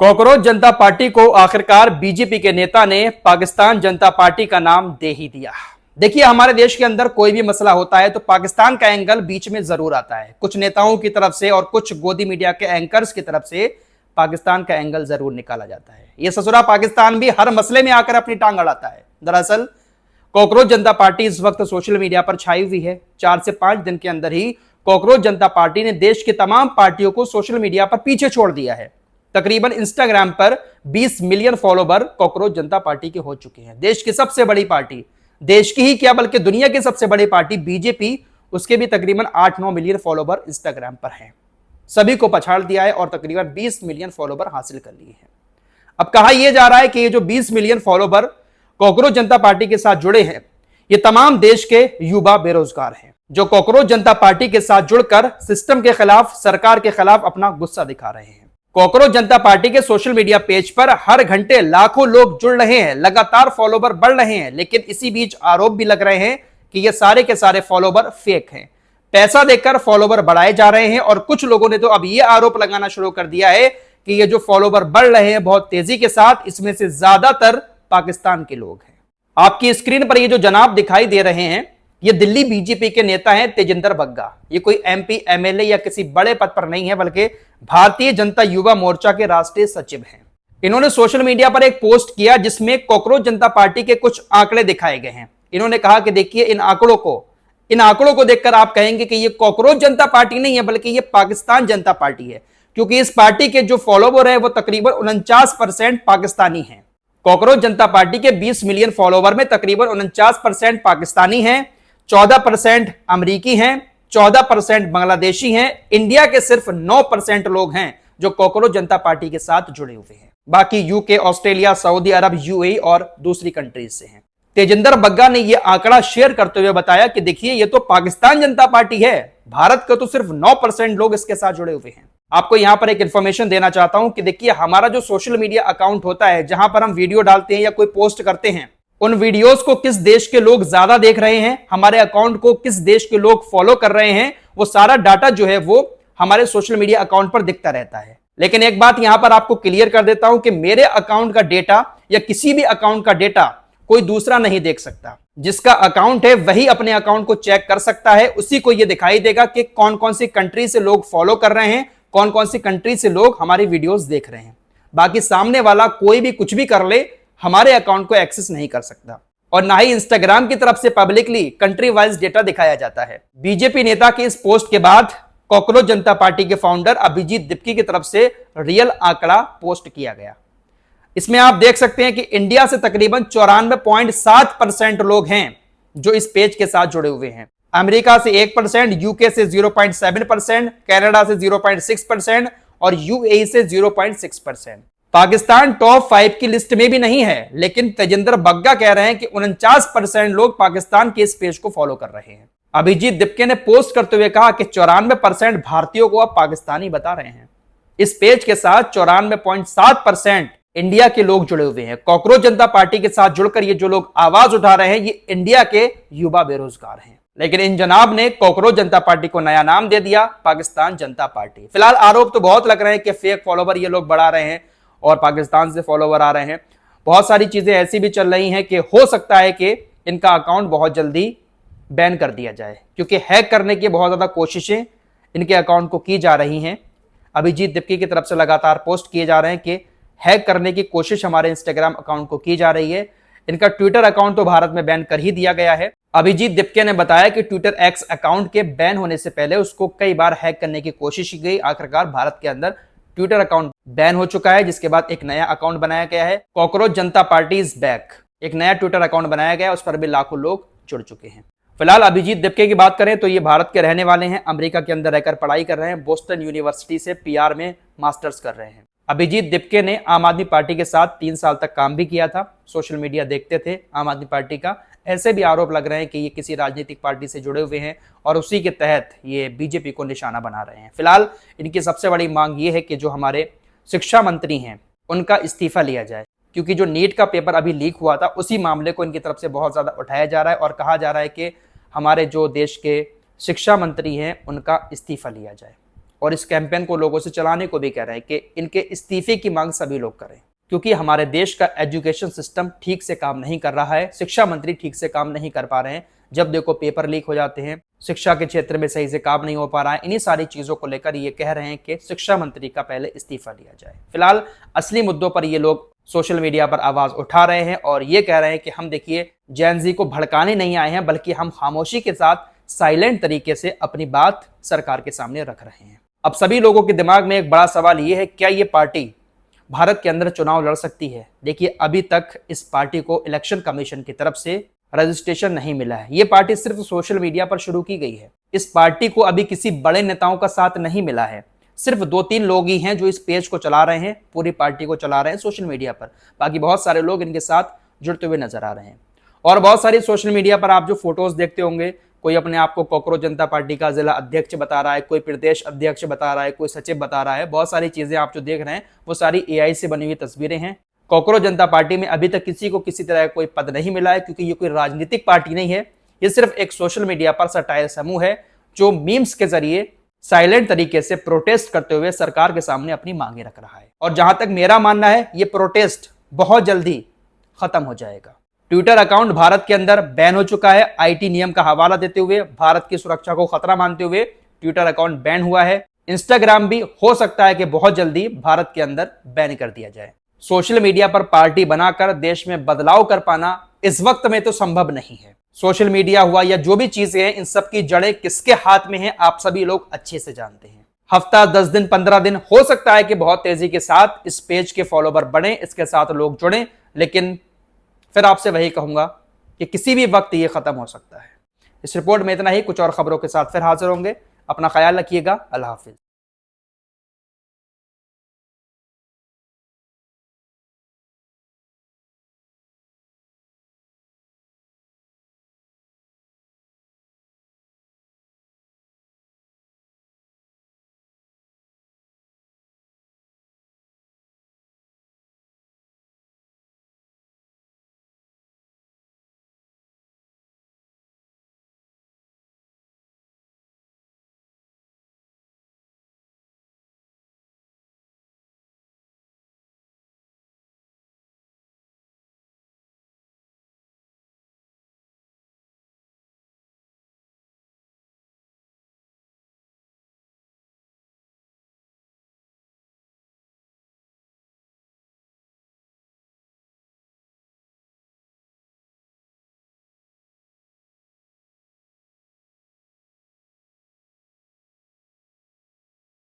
Cockroach जनता party को आखिरकार BJP के नेता ने पाकिस्तान जनता पार्टी का नाम दे ही दिया। देखिए, हमारे देश के अंदर कोई भी मसला होता है तो पाकिस्तान का एंगल बीच में जरूर आता है। कुछ नेताओं की तरफ से और कुछ गोदी मीडिया के एंकर्स की तरफ से पाकिस्तान का एंगल जरूर निकाला जाता है। यह ससुरा पाकिस्तान भी हर मसले में आकर अपनी टांग अड़ाता है। दरअसल कॉकरोच जनता पार्टी इस वक्त सोशल मीडिया पर छाई हुई है। 4 से 5 दिन के अंदर ही कॉकरोच जनता पार्टी ने देश की तमाम पार्टियों को सोशल मीडिया पर पीछे छोड़ दिया है। तकरीबन इंस्टाग्राम पर 20 मिलियन फॉलोवर कॉकरोच जनता पार्टी के हो चुके हैं। देश की सबसे बड़ी पार्टी, देश की ही क्या बल्कि दुनिया की सबसे बड़ी पार्टी बीजेपी, उसके भी तकरीबन 8-9 मिलियन फॉलोवर इंस्टाग्राम पर हैं। सभी को पछाड़ दिया है और तकरीबन 20 मिलियन फॉलोवर हासिल कर लिए हैं। अब कहा यह जा रहा है कि ये जो 20 मिलियन फॉलोवर कॉकरोच जनता पार्टी के साथ जुड़े हैं, ये तमाम देश के युवा बेरोजगार हैं जो कॉकरोच जनता पार्टी के साथ जुड़कर सिस्टम के खिलाफ, सरकार के खिलाफ अपना गुस्सा दिखा रहे हैं। कॉकरोच जनता पार्टी के सोशल मीडिया पेज पर हर घंटे लाखों लोग जुड़ रहे हैं, लगातार फॉलोवर बढ़ रहे हैं, लेकिन इसी बीच आरोप भी लग रहे हैं कि ये सारे के सारे फॉलोवर फेक हैं। पैसा देकर फॉलोवर बढ़ाए जा रहे हैं और कुछ लोगों ने तो अब ये आरोप लगाना शुरू कर दिया है कि ये जो फॉलोवर बढ़ रहे हैं बहुत तेजी के साथ, इसमें से ज्यादातर पाकिस्तान के लोग हैं। आपकी स्क्रीन पर ये जो जनाब दिखाई दे रहे हैं, ये दिल्ली बीजेपी के नेता हैं तेजिंदर बग्गा। ये कोई एमपी, एमएलए या किसी बड़े पद पर नहीं है, बल्कि भारतीय जनता युवा मोर्चा के राष्ट्रीय सचिव हैं। इन्होंने सोशल मीडिया पर एक पोस्ट किया जिसमें कॉकरोच जनता पार्टी के कुछ आंकड़े दिखाए गए हैं। इन्होंने कहा कि देखिए, इन आंकड़ों को देखकर आप कहेंगे कि ये कॉकरोच जनता पार्टी नहीं है बल्कि ये पाकिस्तान जनता पार्टी है, क्योंकि इस पार्टी के जो फॉलोवर है वो तकरीबन 49% पाकिस्तानी हैं। कॉकरोच जनता पार्टी के 20 मिलियन फॉलोवर में तकरीबन 49% पाकिस्तानी हैं, 14% अमरीकी हैं, 14% बांग्लादेशी हैं। इंडिया के सिर्फ 9% लोग हैं जो कॉकरोच जनता पार्टी के साथ जुड़े हुए हैं। बाकी यूके, ऑस्ट्रेलिया, सऊदी अरब, यूएई और दूसरी कंट्रीज से हैं। तेजिंदर बग्गा ने यह आंकड़ा शेयर करते हुए बताया कि देखिए, ये तो पाकिस्तान जनता पार्टी है, भारत का तो सिर्फ 9% लोग इसके साथ जुड़े हुए हैं। आपको यहां पर एक इंफॉर्मेशन देना चाहता हूं कि देखिए, हमारा जो सोशल मीडिया अकाउंट होता है, जहां पर हम वीडियो डालते हैं या कोई पोस्ट करते हैं, उन वीडियोस को किस देश के लोग ज्यादा देख रहे हैं, हमारे अकाउंट को किस देश के लोग फॉलो कर रहे हैं, वो सारा डाटा जो है वो हमारे सोशल मीडिया अकाउंट पर दिखता रहता है। लेकिन एक बात यहां पर आपको क्लियर कर देता हूं कि मेरे अकाउंट का डेटा या किसी भी अकाउंट का डेटा कोई दूसरा नहीं देख सकता। जिसका अकाउंट है वही अपने अकाउंट को चेक कर सकता है। उसी को यह दिखाई देगा कि कौन कौन सी कंट्री से लोग फॉलो कर रहे हैं, कौन कौन सी कंट्री से लोग हमारी वीडियोस देख रहे हैं। बाकी सामने वाला कोई भी कुछ भी कर ले, हमारे अकाउंट को एक्सेस नहीं कर सकता। और ना ही इंस्टाग्राम की तरफ से पब्लिकली कंट्री वाइज डेटा दिखाया जाता है। बीजेपी नेता के इस पोस्ट के बाद कॉकरोच जनता पार्टी के फाउंडर अभिजीत दिप्की की तरफ से रियल आंकड़ा पोस्ट किया गया। इसमें आप देख सकते हैं कि इंडिया से तकरीबन 94.7% लोग हैं जो इस पेज के साथ जुड़े हुए हैं। अमेरिका से 1%, यूके से 0.7%, कनाडा से 0.6% और यूएई से 0.6%। पाकिस्तान टॉप 5 की लिस्ट में भी नहीं है, लेकिन तेजिंदर बग्गा कह रहे हैं कि 49% लोग पाकिस्तान के इस पेज को फॉलो कर रहे हैं। अभिजीत दिप्के ने पोस्ट करते हुए कहा कि 94% भारतीयों को अब पाकिस्तानी बता रहे हैं। इस पेज के साथ 94.7% इंडिया के लोग जुड़े हुए हैं। कॉकरोच जनता पार्टी के साथ जुड़कर ये जो लोग आवाज उठा रहे हैं, ये इंडिया के युवा बेरोजगार हैं। लेकिन इन जनाब ने कॉकरोच जनता पार्टी को नया नाम दे दिया, पाकिस्तान जनता पार्टी। फिलहाल आरोप तो बहुत लग रहे हैं कि फेक फॉलोवर ये लोग बढ़ा रहे हैं और पाकिस्तान से फॉलोवर आ रहे हैं। बहुत सारी चीजें ऐसी भी चल रही हैं कि हो सकता है कि इनका अकाउंट बहुत जल्दी बैन कर दिया जाए, क्योंकि हैक करने की बहुत ज्यादा कोशिशें इनके अकाउंट को की जा रही हैं। अभिजीत दिप्की की तरफ से लगातार पोस्ट किए जा रहे हैं कि हैक करने की कोशिश हमारे इंस्टाग्राम अकाउंट को की जा रही है। इनका ट्विटर अकाउंट तो भारत में बैन कर ही दिया गया है। अभिजीत दिप्के ने बताया कि ट्विटर एक्स अकाउंट के बैन होने से पहले उसको कई बार हैक करने की कोशिश की गई। आखिरकार भारत के अंदर ट्विटर अकाउंट बैन हो चुका है, जिसके बाद एक नया अकाउंट बनाया गया है। Cockroach Janata party is back. एक नया ट्विटर अकाउंट बनाया गया है, उस पर भी लाखों लोग जुड़ चुके हैं। फिलहाल अभिजीत दिप्के की बात करें तो ये भारत के रहने वाले हैं, अमेरिका के अंदर रहकर पढ़ाई कर रहे हैं, बोस्टन यूनिवर्सिटी से पीआर में मास्टर्स कर रहे हैं। अभिजीत दिप्के ने आम आदमी पार्टी के साथ 3 साल तक काम भी किया था। सोशल मीडिया देखते थे आम आदमी पार्टी का। ऐसे भी आरोप लग रहे हैं कि ये किसी राजनीतिक पार्टी से जुड़े हुए हैं और उसी के तहत ये बीजेपी को निशाना बना रहे हैं। फिलहाल इनकी सबसे बड़ी मांग ये है कि जो हमारे शिक्षा मंत्री हैं उनका इस्तीफा लिया जाए, क्योंकि जो नीट का पेपर अभी लीक हुआ था उसी मामले को इनकी तरफ से बहुत ज्यादा उठाया जा रहा है और कहा जा रहा है कि हमारे जो देश के शिक्षा मंत्री हैं उनका इस्तीफा लिया जाए। और इस कैंपेन को लोगों से चलाने को भी कह रहे हैं कि इनके इस्तीफे की मांग सभी लोग करें, क्योंकि हमारे देश का एजुकेशन सिस्टम ठीक से काम नहीं कर रहा है। शिक्षा मंत्री ठीक से काम नहीं कर पा रहे हैं। जब देखो पेपर लीक हो जाते हैं, शिक्षा के क्षेत्र में सही से काम नहीं हो पा रहा है। इन्हीं सारी चीजों को लेकर ये कह रहे हैं कि शिक्षा मंत्री का पहले इस्तीफा लिया जाए। फिलहाल असली मुद्दों पर ये लोग सोशल मीडिया पर आवाज उठा रहे हैं और ये कह रहे हैं कि हम देखिए जेन ज़ी को भड़काने नहीं आए हैं, बल्कि हम खामोशी के साथ साइलेंट तरीके से अपनी बात सरकार के सामने रख रहे हैं। अब सभी लोगों के दिमाग में एक बड़ा सवाल ये है, क्या ये पार्टी भारत के अंदर चुनाव लड़ सकती है? देखिए अभी तक इस पार्टी को इलेक्शन कमीशन की तरफ से रजिस्ट्रेशन नहीं मिला है। ये पार्टी सिर्फ सोशल मीडिया पर शुरू की गई है। इस पार्टी को अभी किसी बड़े नेताओं का साथ नहीं मिला है। सिर्फ 2-3 लोग ही हैं जो इस पेज को चला रहे हैं, पूरी पार्टी को चला रहे हैं सोशल मीडिया पर। बाकी बहुत सारे लोग इनके साथ जुड़ते हुए नजर आ रहे हैं। और बहुत सारी सोशल मीडिया पर आप जो फोटोज देखते होंगे, कोई अपने आप को कॉकरोच जनता पार्टी का जिला अध्यक्ष बता रहा है, कोई प्रदेश अध्यक्ष बता रहा है, कोई सचिव बता रहा है। बहुत सारी चीजें आप जो देख रहे हैं वो सारी AI से बनी हुई तस्वीरें हैं। कॉकरोच जनता पार्टी में अभी तक किसी को किसी तरह का कोई पद नहीं मिला है, क्योंकि ये कोई राजनीतिक पार्टी नहीं है। ये सिर्फ एक सोशल मीडिया पर सटायर समूह है जो मीम्स के जरिए साइलेंट तरीके से प्रोटेस्ट करते हुए सरकार के सामने अपनी मांगे रख रहा है। और जहां तक मेरा मानना है, ये प्रोटेस्ट बहुत जल्दी खत्म हो जाएगा। ट्विटर अकाउंट भारत के अंदर बैन हो चुका है। IT नियम का हवाला देते हुए, भारत की सुरक्षा को खतरा मानते हुए ट्विटर अकाउंट बैन हुआ है। इंस्टाग्राम भी हो सकता है कि बहुत जल्दी भारत के अंदर बैन कर दिया जाए। सोशल मीडिया पर पार्टी बनाकर देश में बदलाव कर पाना इस वक्त में तो संभव नहीं है। सोशल मीडिया हुआ या जो भी चीजें हैं, इन सब की जड़ें किसके हाथ में हैं आप सभी लोग अच्छे से जानते हैं। हफ्ता 10 दिन 15 दिन हो सकता है कि बहुत तेजी के साथ इस पेज के फॉलोवर बढ़े, इसके साथ लोग जुड़े, लेकिन फिर आपसे वही कहूंगा कि किसी भी वक्त ये खत्म हो सकता है। इस रिपोर्ट में इतना ही। कुछ और खबरों के साथ फिर हाजिर होंगे। अपना ख्याल रखिएगा। अल्लाह हाफिज।